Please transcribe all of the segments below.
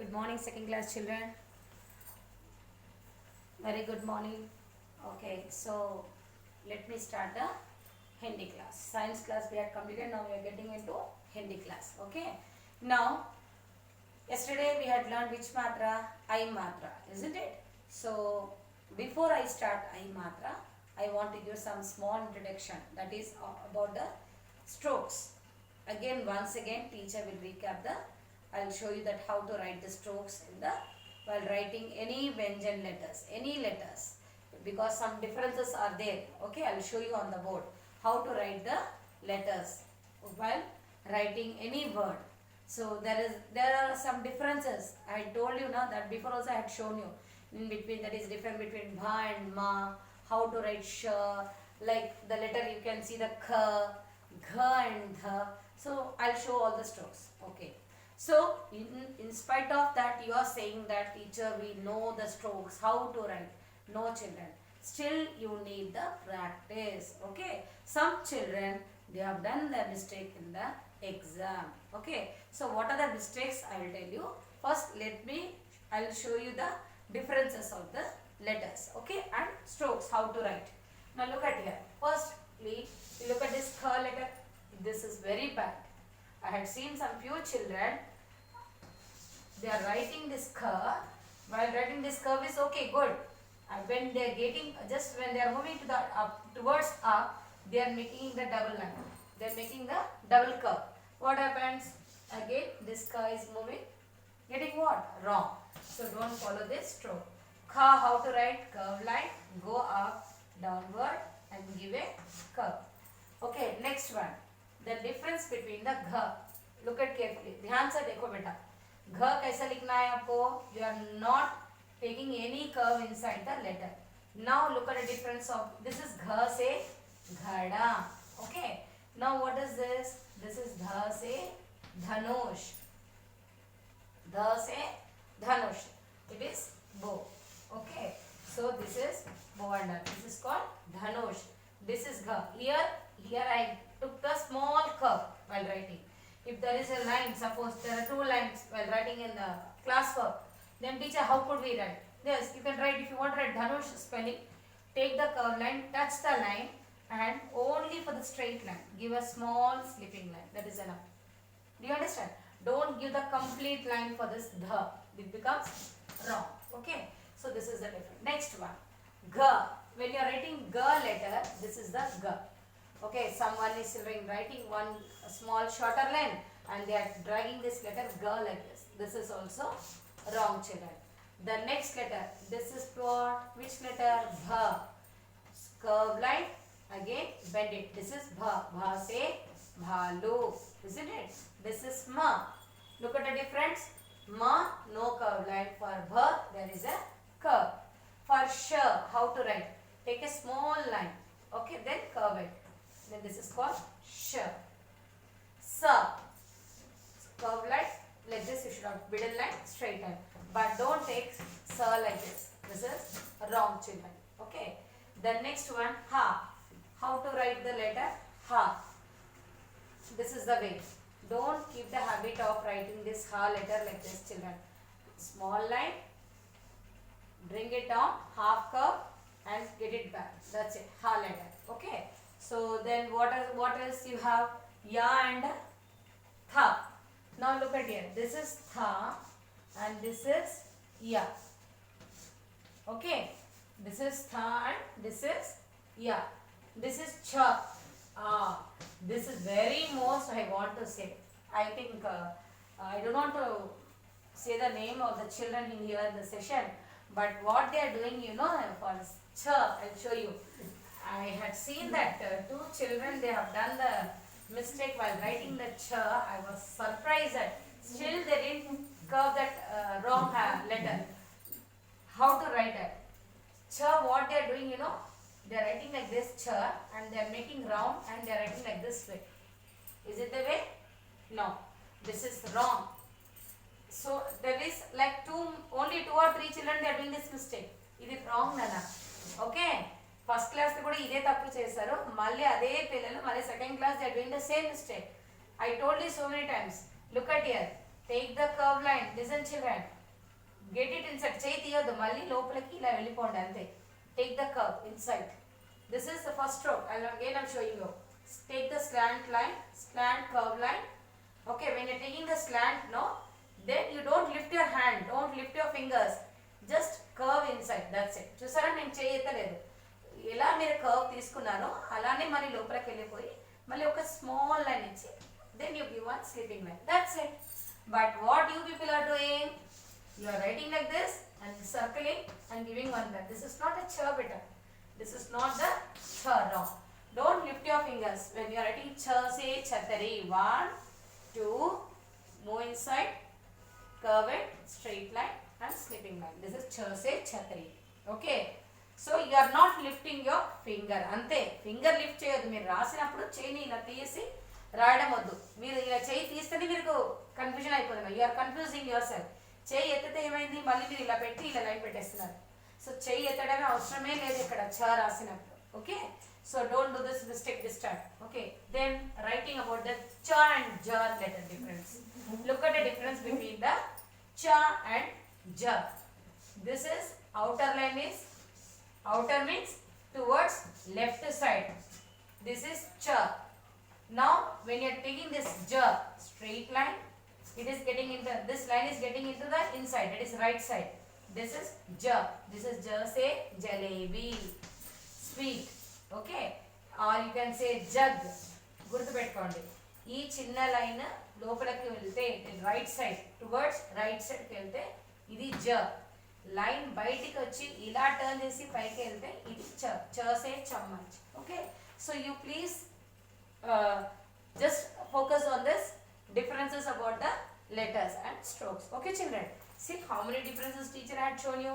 Good morning, second class children. Very good morning. Okay, so let me start the Hindi class. Science class we had completed. Now we are getting into Hindi class. Okay. Now, yesterday we had learned which matra? I matra, isn't it? So before I start I matra, I want to give some small introduction. That is about the strokes. Once again, teacher will recap the. I'll show you that how to write the strokes in the while writing any Vyanjan letters, because some differences are there. Okay, I'll show you on the board how to write the letters while writing any word. So there are some differences. I told you now that before also I had shown you in between, that is different between bha and ma, how to write sh, like the letter you can see the kh, gha and dha. So I'll show all the strokes. Okay. So in spite of that, you are saying that teacher, we know the strokes, how to write. No, children, still you need the practice. Okay, some children, they have done the mistake in the exam. Okay, so what are the mistakes? I will tell you. First, I will show you the differences of the letters. Okay, and strokes, how to write. Now look at here. First, please look at this kh letter. This is very bad. I had seen some few children, they are writing this curve. While writing this curve is okay, good. And when they are getting, just when they are moving to the up, towards up, they are making the double line. They are making the double curve. What happens? Again, this curve is moving. Getting what? Wrong. So don't follow this stroke. Kha, how to write? Curve line. Go up, downward, and give a curve. Okay, next one. The difference between the gha. Look at carefully. ध्यान से देखो बेटा. घ कैसा लिखना है आपको? You are not taking any curve inside the letter. Now look at the difference of, this is gha se ghada. Okay. Now what is this? This is dha se dhanush. Dha se dhanush. It is bow. Okay. So this is bow and arrow. This is called dhanush. This is gha. Here I took the small curve while writing. If there is a line, suppose there are two lines while writing in the class work, then teacher, how could we write? Yes, you can write, if you want to write Dhanush spelling, take the curve line, touch the line, and only for the straight line, give a small slipping line. That is enough. Do you understand? Don't give the complete line for this dha. It becomes wrong. Okay. So this is the difference. Next one. Ga. When you are writing ga letter, this is the ga. Okay, someone is writing one small shorter line and they are dragging this letter ga like this. This is also wrong, children. The next letter, this is for which letter? Bha. Curve line, again bend it. This is bha. Bha se bhalu. Isn't it? This is ma. Look at the difference. Ma, no curve line. For bha, there is a curve. For sh, how to write? Take a small line. Okay, then curve it. Then this is called sh. Sa. Curve line like this, you should have middle line, straight line. But don't take sa like this. This is wrong, children. Okay. The next one, ha. How to write the letter ha? This is the way. Don't keep the habit of writing this ha letter like this, children. Small line, bring it down, half curve, and get it back. That's it. Ha letter. Okay. So then what else you have? Ya and tha. Now look at here. This is tha and this is ya. Okay. This is tha and this is ya. This is cha. This is very most I want to say. I think I don't want to say the name of the children in here in the session, but what they are doing, for cha, I'll show you. I had seen that two children, they have done the mistake while writing the cha. I was surprised that still they didn't curve that wrong letter. How to write it? Cha, what they are doing, they are writing like this cha and they are making round and they are writing like this way. Is it the way? No. This is wrong. So there is like only two or three children, they are doing this mistake. Is it wrong, Nana? Okay. First class కూడా ఇదే తప్పు చేశారు. మళ్ళీ అదే పిల్లలు మళ్ళీ second class they are doing the same mistake. I told you so many times. Look at here. Take the curve line. Listen, children. Get it inside. చేయి తీయొద్దు, మళ్ళీ లోపలికి ఇలా వెళ్ళిపోండి అంతే. Take the curve inside. This is the first stroke. Again I'm showing you. Take the slant line, slant curve line. Okay, when you're taking the slant, no, then you don't lift your hand, don't lift your fingers, just curve inside, that's it. చూసారా, నేను చేయి ఎత్తలేదు. ఎలా మీరు curve తీసుకున్నారో అలానే మళ్ళీ లోపలికి వెళ్ళిపోయి మళ్ళీ ఒక స్మాల్ లైన్ ఇచ్చి then you give one sleeping line, that's it. But what you people are doing, you are writing like this and circling and giving one line. This is not a cha beta, this is not the cha. No, don't lift your fingers when you are writing cha. Say chatari. 1 2, move inside, curve it, straight line and sleeping line. This is cha say chatari. Okay, so you are not lifting your finger. ante finger lift చేయొద్దు. మీరు రాసినప్పుడు చేయిని ఇలా తీసి రాయడం వద్దు. మీరు ఇలా చేయి తీస్తేనే మీకు కన్ఫ్యూజన్ అయిపోతుంది. You are confusing yourself. చేయి ఎత్తితే ఏమైంది, మళ్ళీ మీరు ఇలా పెట్టి ఇలా లైన్ పెట్టేస్తున్నారు. సో చేయి ఎత్తడమే అవసరమే లేదు ఇక్కడ చ రాసినప్పుడు. Okay, so don't do this mistake this time. Okay, then writing about the cha and ja letter difference. Look at the difference between the cha and ja. This is outer line is, outer means towards left side. This is cha. Now when you are taking this ja straight line, it is getting into, this line is getting into the inside, that is right side. This is ja. This is ja say jalebi, sweet. Okay, or you can say jug. గుర్తుపెట్టుకోండి, ఈ చిన్న line లోపలికి వెళ్తే right side, towards right సైడ్కి వెళ్తే ఇది జ. Line బయటికి వచ్చి ఇలా టర్న్ చేసి పైకి వెళ్తే ఇది చ. చసే చమ్మచ్. Okay, so you please just focus on this differences about the letters and strokes. Okay children, see how many differences teacher had shown you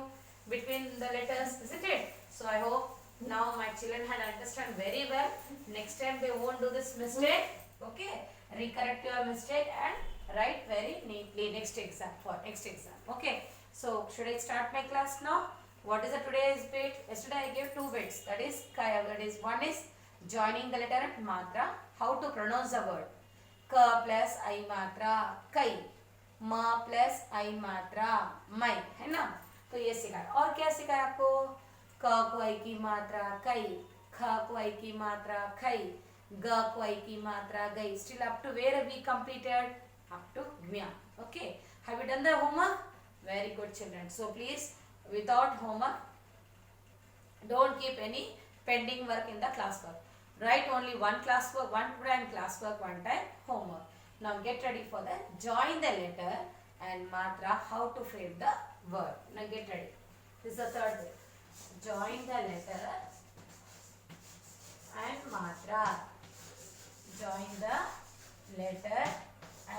between the letters, isn't it? So I hope now my children had understand very well. Next time they won't do this mistake. Okay, recorrect your mistake and write very neatly next exam, for next exam. Okay, so should I start my class now? What is the today's bit? Yesterday I gave 2 bits, that is kaya, that is one is joining the letter and matra, how to pronounce the word. Ka plus I matra kai, ma plus I matra mai, है ना? तो ये सिखाया. और क्या सिखाया आपको? क को आई की मात्रा कई, ख को आई की मात्रा खई, ग को आई की मात्रा गई. Still up to where we completed? Up to gya. Okay, have you done the homework? Very good children. So please, without homework, don't keep any pending work in the classwork. Write only one classwork, one time classwork, one time homework. Now get ready for the join the letter and matra, how to frame the word. Now get ready. This is the third way. Join the letter and matra. Join the letter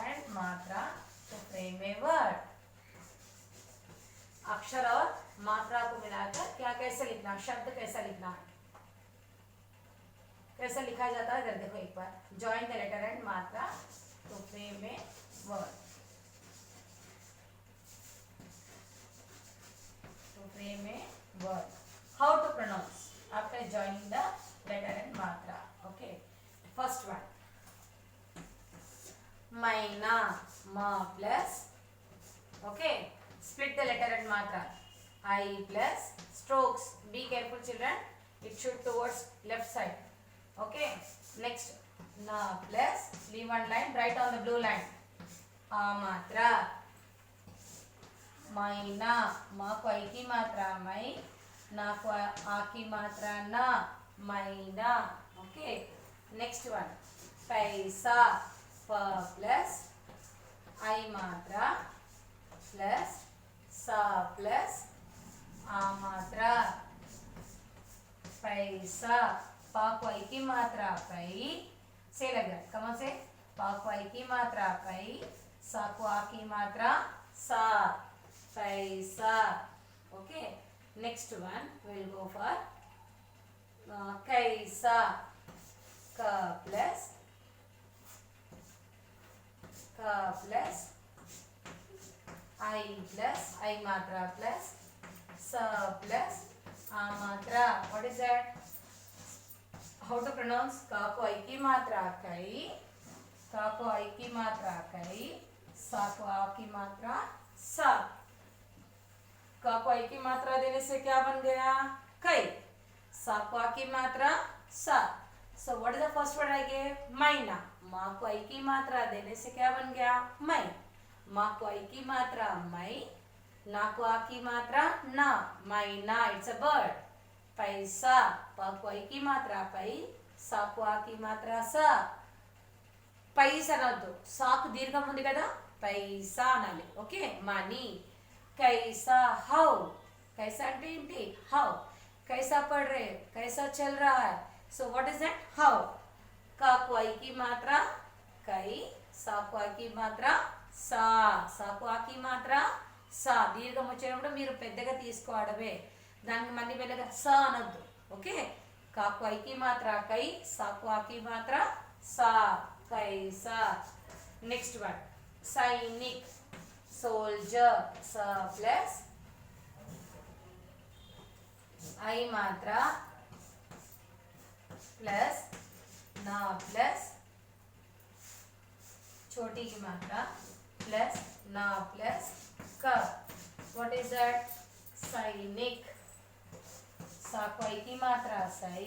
and matra to frame a word. अक्षर और मात्रा को मिलाकर क्या कैसे लिखना, शब्द कैसा लिखना है, कैसा लिखा जाता है, इधर देखो एक बार. Join the letter and matra to frame a word. To frame a word. How to pronounce after joining the letter and matra. Okay, first one. Maina, ma plus. Okay, split the letter and matra. I plus strokes. Be careful children, it should towards left side. Okay, next na plus, leave one line, write on the blue line. A matra. Maina, ma ko ai ki matra mai, na ko a ki matra na, maina. Okay, next one. Paisa, pa plus I matra plus sa plus a matra. Paisa, पा को आई की मात्रा पई, से लगा. come on say, पा को आई की मात्रा पई, सा को आ की मात्रा सा, पैसा. Okay, next one we will go for कैसा. का plus I plus I matra plus sa plus a matra. What is that? How to pronounce? का को आई की मात्रा कई, का को आई की मात्रा कई, सा को आ की मात्रा सा. क को आई की मात्रा देने से क्या बन गया? कई. सा को आ की मात्रा सा. So what is the first word I gave? मैना. माँ को आई की मात्रा देने से क्या बन गया? मै. माँ को आई की मात्रा मै. ना को आ की मात्रा ना. मैना. It's a bird. पैसा. प को आई की मात्रा पै. सा को आ की मात्रा सा. పైస అనొద్దు, సాకు దీర్ఘం ఉంది కదా, పైసా అనాలి. ఓకే. మనీ. కైసా హౌ. కైసా అంటే ఏంటి? హౌ. कैसा पढ़ रहे, कैसा चल रहा है. So what is that? How. का को आई की मात्रा कई. सा को आ की मात्रा సా. సాకు ఆకి మాత్ర సా. దీర్ఘం వచ్చినప్పుడు మీరు పెద్దగా తీసుకోవడమే, దానికి మళ్ళీ మెల్లగా సా అనొద్దు. ఓకే. కాకు ఐకి మాత్ర కై. సాకు ఆకి మాత్ర సా. కైసా. నెక్స్ట్ వన్ సైనిక్. సోల్జర్. స ప్లస్ ఐ మాత్ర प्लस ना प्लस छोटी की मात्रा प्लस ना प्लस क. What is that? सैनिक. सा को आई की मात्रा सई.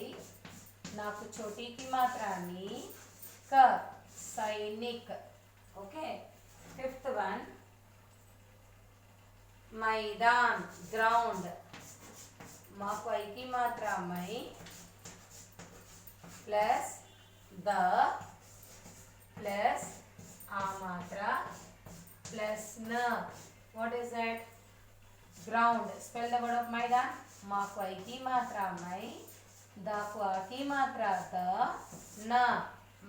ना को छोटी की मात्रा नी. क. सैनिक. ओके. फिफ्थ वन मैदान. ग्राउंड. मा को आई की मात्रा मई प्लस द प्लस आ मात्रा प्लस न. What is that? Ground. Spell the word of मैदान. मा को आई की मात्रा मई. द को आ की मात्रा द. न.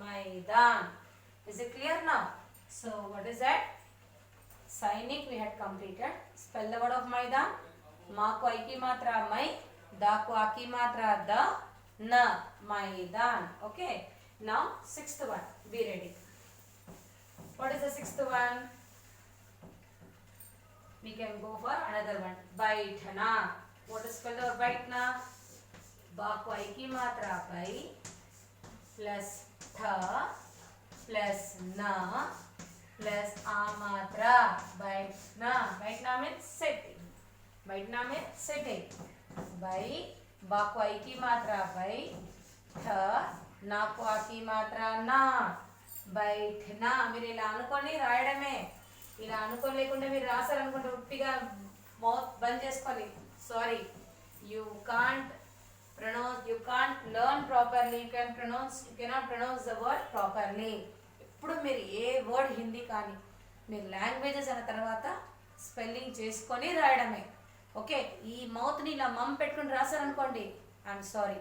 मैदान. Is it clear now? So what is that? Sainik we had completed. Spell the word of मैदान. मा को आई की मात्रा मई. द को आ की मात्रा द. न. मैदान. Okay. Now sixth one. Be ready. What is the sixth one? We can go for another one. बैठना. What is spell of बैठना? बा को आई की मात्रा बै प्लस ठ प्लस न प्लस आ मात्रा. बैठना. बैठना means sitting. बैठना means sitting. बै. बा को आई की मात्रा बै. ठ. ना को आ की मात्रा ना. बैठना. మీరు ఇలా అనుకొని రాయడమే. ఇలా అనుకొని లేకుండా మీరు రాసారనుకుంటే ఉట్టిగా మౌత్ బంద్ చేసుకొని, sorry, you can't pronounce, you can't learn properly, you cannot pronounce the word properly. ఇప్పుడు మీరు ఏ వర్డ్ హిందీ కానీ మీరు లాంగ్వేజెస్ అన్న తర్వాత స్పెల్లింగ్ చేసుకొని రాయడమే. ఓకే. ఈ మౌత్ని ఇలా మమ్ పెట్టుకుని రాశారనుకోండి, ఐఎమ్ సారీ,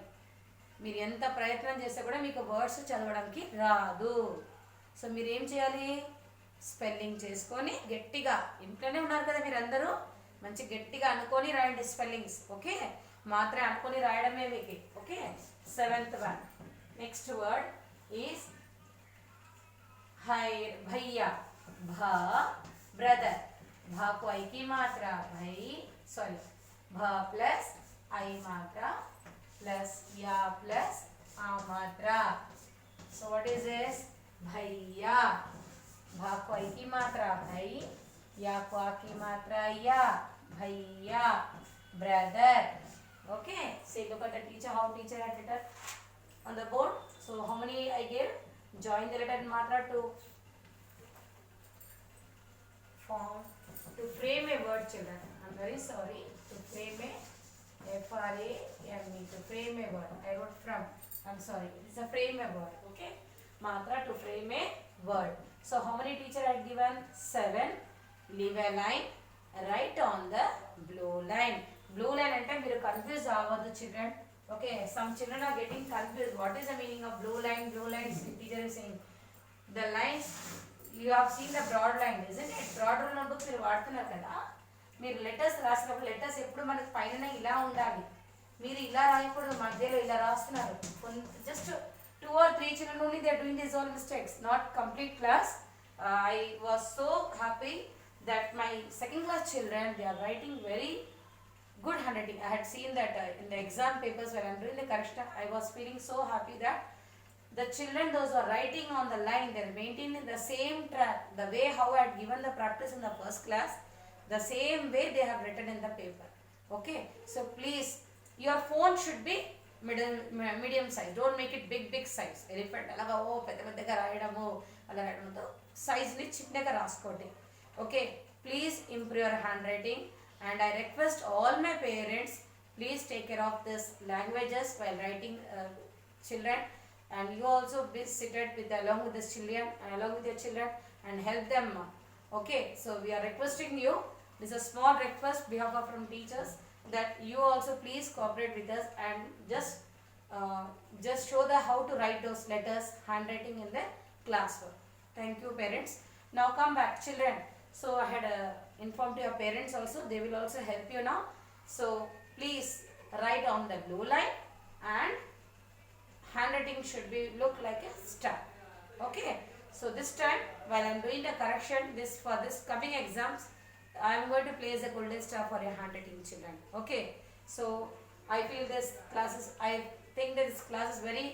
మీరు ఎంత ప్రయత్నం చేస్తే కూడా మీకు వర్డ్స్ చదవడానికి రాదు. సో మీరు ఏం చేయాలి? స్పెల్లింగ్ చేసుకొని గట్టిగా, ఇంట్లోనే ఉన్నారు కదా మీరు అందరూ, మంచి గట్టిగా అనుకొని రాయండి స్పెల్లింగ్స్. ఓకే. మాత్రం అనుకొని రాయడమే మీకు. Okay. Seventh one. Next word is high. భయ్యా. భ బ్రదర్. भा को आई की मात्रा भाई, सॉरी, भ प्लस आई मात्रा प्लस या प्लस आ मात्रा. So what is this? भैया. भा को आई की मात्रा भाई, या को आ की मात्रा या. भैया. Brother. Okay. Say look at the teacher, how teacher had written on the board. So how many I gave? Join the letter in matra to form, to frame a word, children. I'm very sorry. To frame a F-R-A-M-E, to frame a word. I wrote from. I'm sorry. It's a frame a word. Okay. Matra to frame a word. So how many teacher had given? 7. Leave a line. Write on the blue line. Blue line ante మీరు confuse అవ్వద్దు children. Okay. Some children are getting confused. What is the meaning of blue line? Blue line, teacher is saying the lines. You have seen the broad line, isn't it? Broad rule notebook మీరు వాడుతున్నారు కదా. మీరు letters రాసినప్పుడు letters ఎప్పుడు మనకి పైన ఇలా ఉండాలి. మీరు ఇలా రాయకూడదు, మధ్యలో ఇలా రాస్తున్నారు. Just 2 or 3 children only they are doing these all mistakes. Not complete class. I was so happy that my second class children, they are writing very good handwriting. I had seen that in the exam papers when I am doing the correction. I was feeling so happy that the children, those who are writing on the line, they are maintaining the same track, the way how I had given the practice in the first class. the same way they have written in the paper. Okay, so please, your font should be medium size. Don't make it big size. Elephant అలాగా ఓ పెద్ద పెద్దగా రాయడము అలా రాయడంతో సైజ్ని చిన్నగా రాసుకోండి. Okay, please improve your handwriting, and I request all my parents, please take care of this languages while writing children, and you also be seated with along with the children along with your children and help them. Okay, so we are requesting you, this is a small request behalf of from teachers, that you also please cooperate with us and just show the how to write those letters handwriting in the classwork. Thank you parents. Now come back children. So I had informed your parents also, they will also help you now. So please write on the blue line, and handwriting should be look like a star. Okay, so this time while I am doing the correction, this for this coming exams, I am going to place a golden star for your handwriting children. Okay, so I feel this class is, I think that this class is very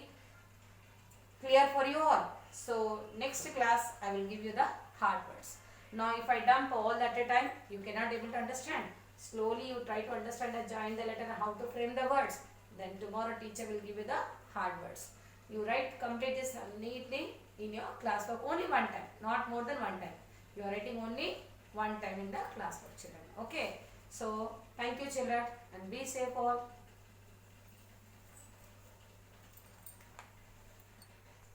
clear for you all. So next class I will give you the hard words. Now if I dump all at a time, you cannot able to understand. Slowly you try to understand and join the letter and how to frame the words. Then tomorrow teacher will give you the hard words. You write, complete this neatly in your classwork only one time, not more than one time. You are writing only one time in the classwork children. Okay, so thank you children, and be safe all.